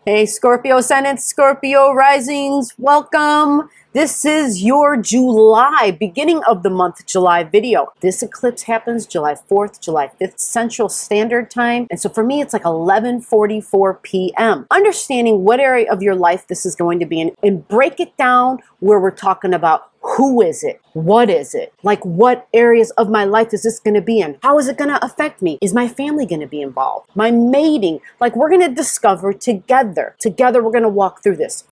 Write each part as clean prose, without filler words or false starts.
Hey, Scorpio Ascendant, Scorpio Risings, welcome. This is your July, beginning of the month July video. This eclipse happens July 4th, July 5th, Central Standard Time. And so for me, it's like 11:44 p.m. Understanding what area of your life this is going to be in and break it down where we're talking about who is it? What is it? Like what areas of my life is this going to be in? How is it going to affect me? Is my family going to be involved? My mating? Like we're going to discover together. Together we're going to walk through this.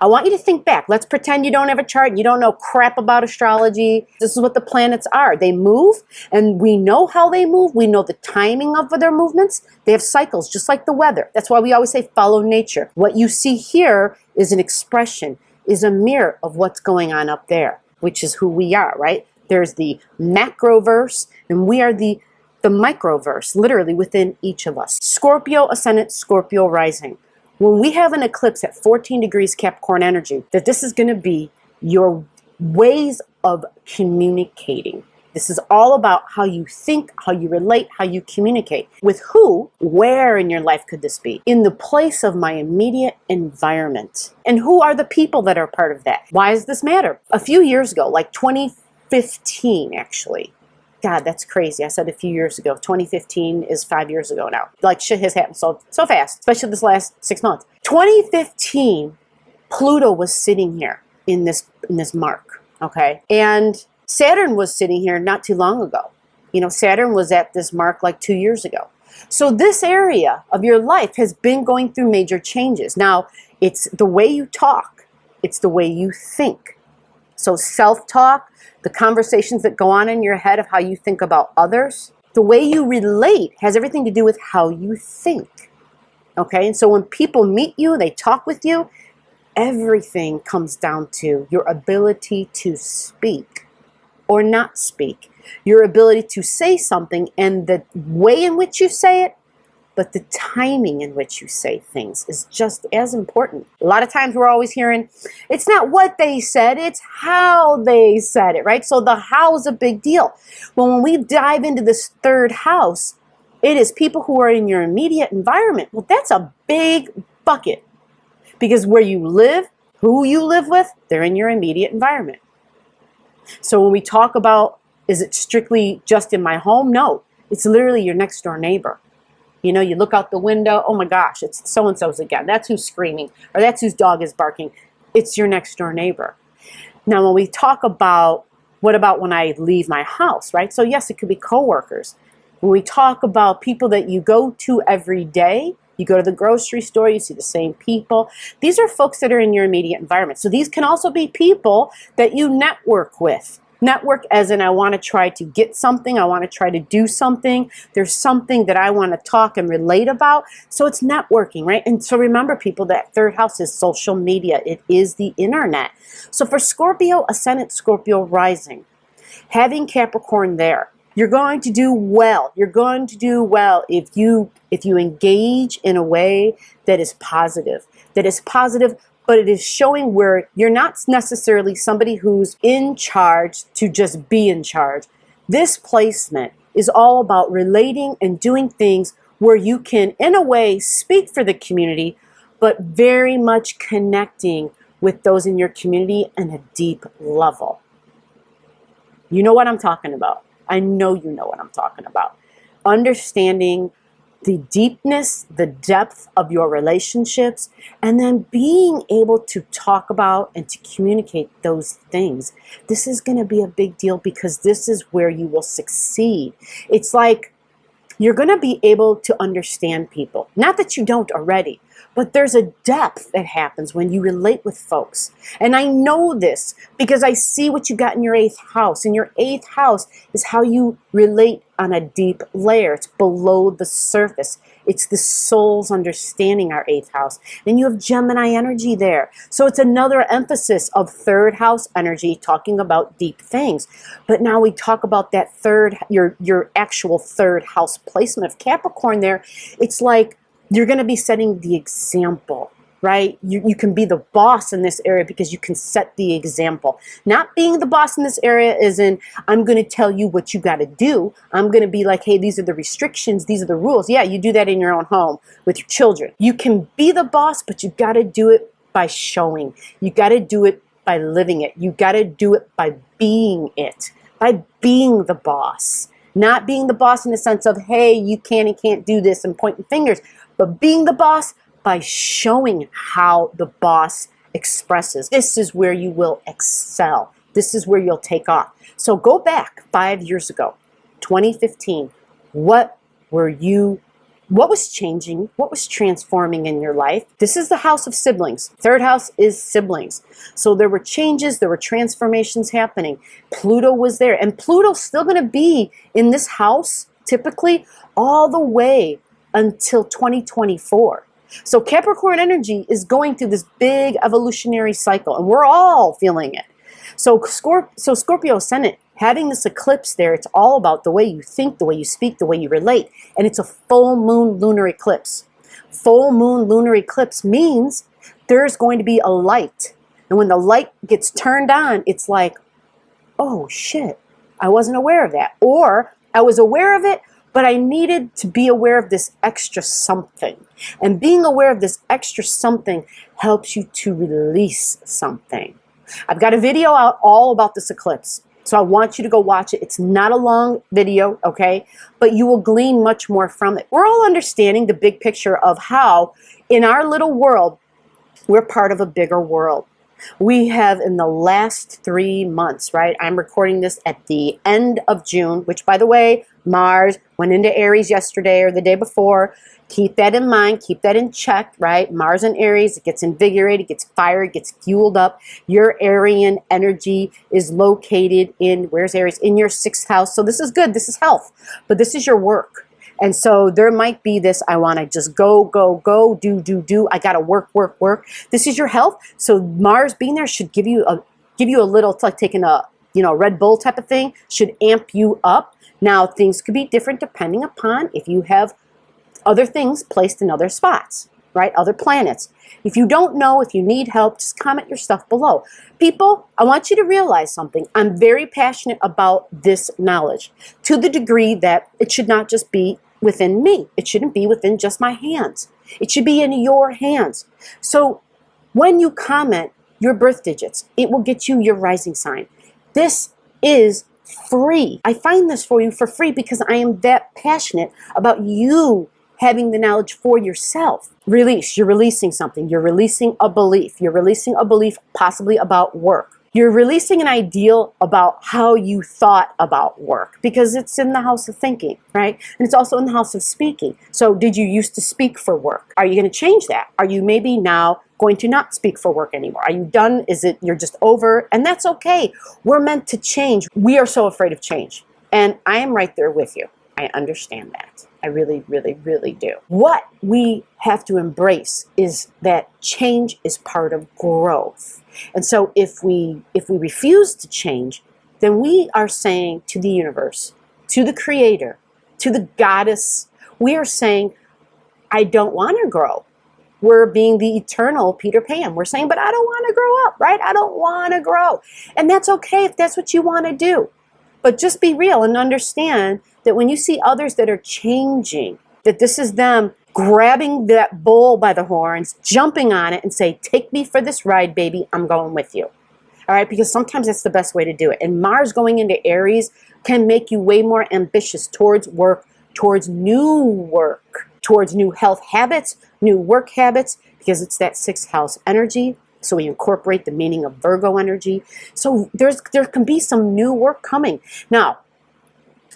I want you to think back. Let's pretend you don't have a chart and you don't know crap about astrology. This is what the planets are. They move, and we know how they move. We know the timing of their movements. They have cycles, just like the weather. That's why we always say follow nature. What you see here is an expression, is a mirror of what's going on up there, which is who we are, right? There's the macroverse, and we are the microverse, literally within each of us. Scorpio Ascendant, Scorpio Rising. When we have an eclipse at 14 degrees Capricorn energy, that this is going to be your ways of communicating. This is all about how you think, how you relate, how you communicate. With who, where in your life could this be? In the place of my immediate environment. And who are the people that are part of that? Why does this matter? A few years ago, like 2015 actually, God, that's crazy. I said a few years ago. 2015 is 5 years ago now. Like shit has happened so fast, especially this last 6 months. 2015, Pluto was sitting here in this mark, okay? And Saturn was sitting here not too long ago. You know, Saturn was at this mark like 2 years ago. So this area of your life has been going through major changes. Now, it's the way you talk. It's the way you think. So self-talk, the conversations that go on in your head of how you think about others, the way you relate has everything to do with how you think. Okay, and so when people meet you, they talk with you, everything comes down to your ability to speak or not speak, your ability to say something and the way in which you say it, but the timing in which you say things is just as important. A lot of times we're always hearing, it's not what they said, it's how they said it, right? So the how is a big deal. Well, when we dive into this third house, it is people who are in your immediate environment. Well, that's a big bucket because where you live, who you live with, they're in your immediate environment. So when we talk about, is it strictly just in my home? No, it's literally your next door neighbor. You know, you look out the window, oh my gosh, it's so-and-so's again. That's who's screaming, or that's whose dog is barking. It's your next door neighbor. Now, when we talk about, what about when I leave my house, right? So yes, it could be coworkers. When we talk about people that you go to every day, you go to the grocery store, you see the same people. These are folks that are in your immediate environment. So these can also be people that you network with. Network as in I want to try to get something, I want to try to do something, there's something that I want to talk and relate about, so it's networking, right? And so remember people, that third house is social media, it is the internet. So for Scorpio Ascendant, Scorpio Rising, having Capricorn there, you're going to do well. You're going to do well if you engage in a way that is positive, but it is showing where you're not necessarily somebody who's in charge to just be in charge. This placement is all about relating and doing things where you can, in a way, speak for the community, but very much connecting with those in your community on a deep level. You know what I'm talking about. I know you know what I'm talking about. Understanding the deepness, the depth of your relationships, and then being able to talk about and to communicate those things. This is going to be a big deal because this is where you will succeed. It's like you're going to be able to understand people. Not that you don't already, but there's a depth that happens when you relate with folks. And I know this because I see what you got in your 8th house. And your 8th house is how you relate on a deep layer. It's below the surface. It's the soul's understanding, our 8th house. And you have Gemini energy there. So it's another emphasis of 3rd house energy talking about deep things. But now we talk about that your actual 3rd house placement of Capricorn there. It's like you're going to be setting the example right? You can be the boss in this area because you can set the example. Not being the boss in this area is in, I'm going to tell you what you got to do. I'm going to be like, hey, these are the restrictions. These are the rules. Yeah, you do that in your own home with your children. You can be the boss, but you got to do it by showing. You got to do it by living it. You got to do it by being it, by being the boss. Not being the boss in the sense of, hey, you can and can't do this and pointing fingers, but being the boss by showing how the boss expresses. This is where you will excel. This is where you'll take off. So go back 5 years ago, 2015. What was changing? What was transforming in your life? This is the house of siblings. Third house is siblings. So there were changes, there were transformations happening. Pluto was there, and Pluto's still going to be in this house, typically, all the way until 2024. So Capricorn energy is going through this big evolutionary cycle, and we're all feeling it. So Scorpio ascendant, having this eclipse there, it's all about the way you think, the way you speak, the way you relate. And it's a full moon lunar eclipse. Full moon lunar eclipse means there's going to be a light. And when the light gets turned on, it's like, oh shit, I wasn't aware of that. Or I was aware of it, but I needed to be aware of this extra something. And being aware of this extra something helps you to release something. I've got a video out all about this eclipse. So I want you to go watch it. It's not a long video, okay? But you will glean much more from it. We're all understanding the big picture of how in our little world, we're part of a bigger world. We have in the last 3 months, right? I'm recording this at the end of June, which by the way, Mars went into Aries yesterday or the day before. Keep that in mind. Keep that in check, right? Mars in Aries, it gets invigorated, gets fired, gets fueled up. Your Arian energy is located in, where's Aries? In your 6th house. So this is good. This is health. But this is your work. And so there might be this, I want to just go, do. I got to work. This is your health. So Mars being there should give you a little, it's like taking a, Red Bull type of thing, should amp you up. Now, things could be different depending upon if you have other things placed in other spots, right? Other planets. If you don't know, if you need help, just comment your stuff below. People, I want you to realize something. I'm very passionate about this knowledge to the degree that it should not just be within me. It shouldn't be within just my hands. It should be in your hands. So when you comment your birth digits, it will get you your rising sign. This is free. I find this for you for free because I am that passionate about you having the knowledge for yourself. Release. You're releasing something. You're releasing a belief. You're releasing a belief possibly about work. You're releasing an ideal about how you thought about work because it's in the house of thinking, right? And it's also in the house of speaking. So did you used to speak for work? Are you going to change that? Are you maybe now going to not speak for work anymore? Are you done? Is it you're just over? And that's okay. We're meant to change. We are so afraid of change. And I am right there with you. I understand that. I really, really, really do. What we have to embrace is that change is part of growth. And so if we refuse to change, then we are saying to the universe, to the creator, to the goddess, we are saying, I don't want to grow. We're being the eternal Peter Pan. We're saying, but I don't want to grow up, right? I don't want to grow. And that's okay if that's what you want to do. But just be real and understand that when you see others that are changing, that this is them grabbing that bull by the horns, jumping on it and say, take me for this ride, baby. I'm going with you. All right? Because sometimes that's the best way to do it. And Mars going into Aries can make you way more ambitious towards work, towards new health habits, new work habits, because it's that 6th house energy. So we incorporate the meaning of Virgo energy. So there can be some new work coming. Now,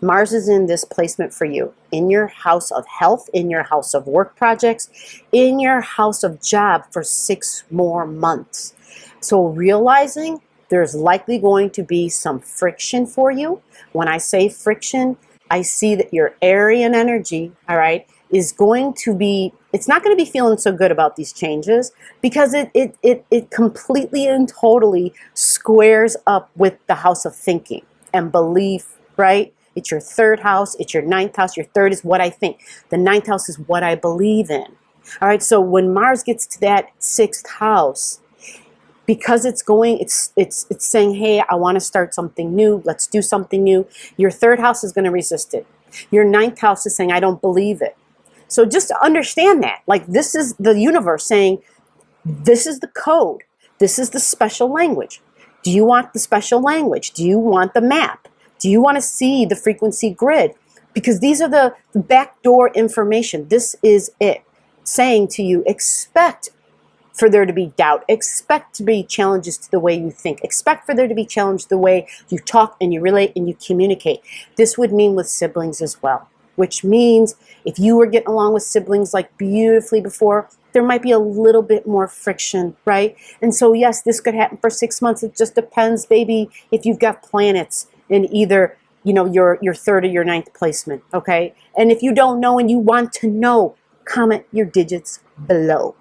Mars is in this placement for you, in your house of health, in your house of work projects, in your house of job for 6 more months. So realizing there's likely going to be some friction for you. When I say friction, I see that your Arian energy, all right, is going to be, it's not going to be feeling so good about these changes because it completely and totally squares up with the house of thinking and belief, right? It's your 3rd house, it's your 9th house. Your 3rd is what I think. The 9th house is what I believe in. All right, so when Mars gets to that 6th house, because it's saying, hey, I want to start something new. Let's do something new. Your 3rd house is going to resist it. Your 9th house is saying, I don't believe it. So just understand that. Like, this is the universe saying, this is the code. This is the special language. Do you want the special language? Do you want the map? Do you want to see the frequency grid? Because these are the backdoor information. This is it. Saying to you, expect for there to be doubt. Expect to be challenges to the way you think. Expect for there to be challenged the way you talk and you relate and you communicate. This would mean with siblings as well, which means if you were getting along with siblings like beautifully before, there might be a little bit more friction, right? And so yes, this could happen for 6 months. It just depends, baby, if you've got planets in either, you know, your 3rd or your 9th placement, okay? And if you don't know and you want to know, comment your digits below.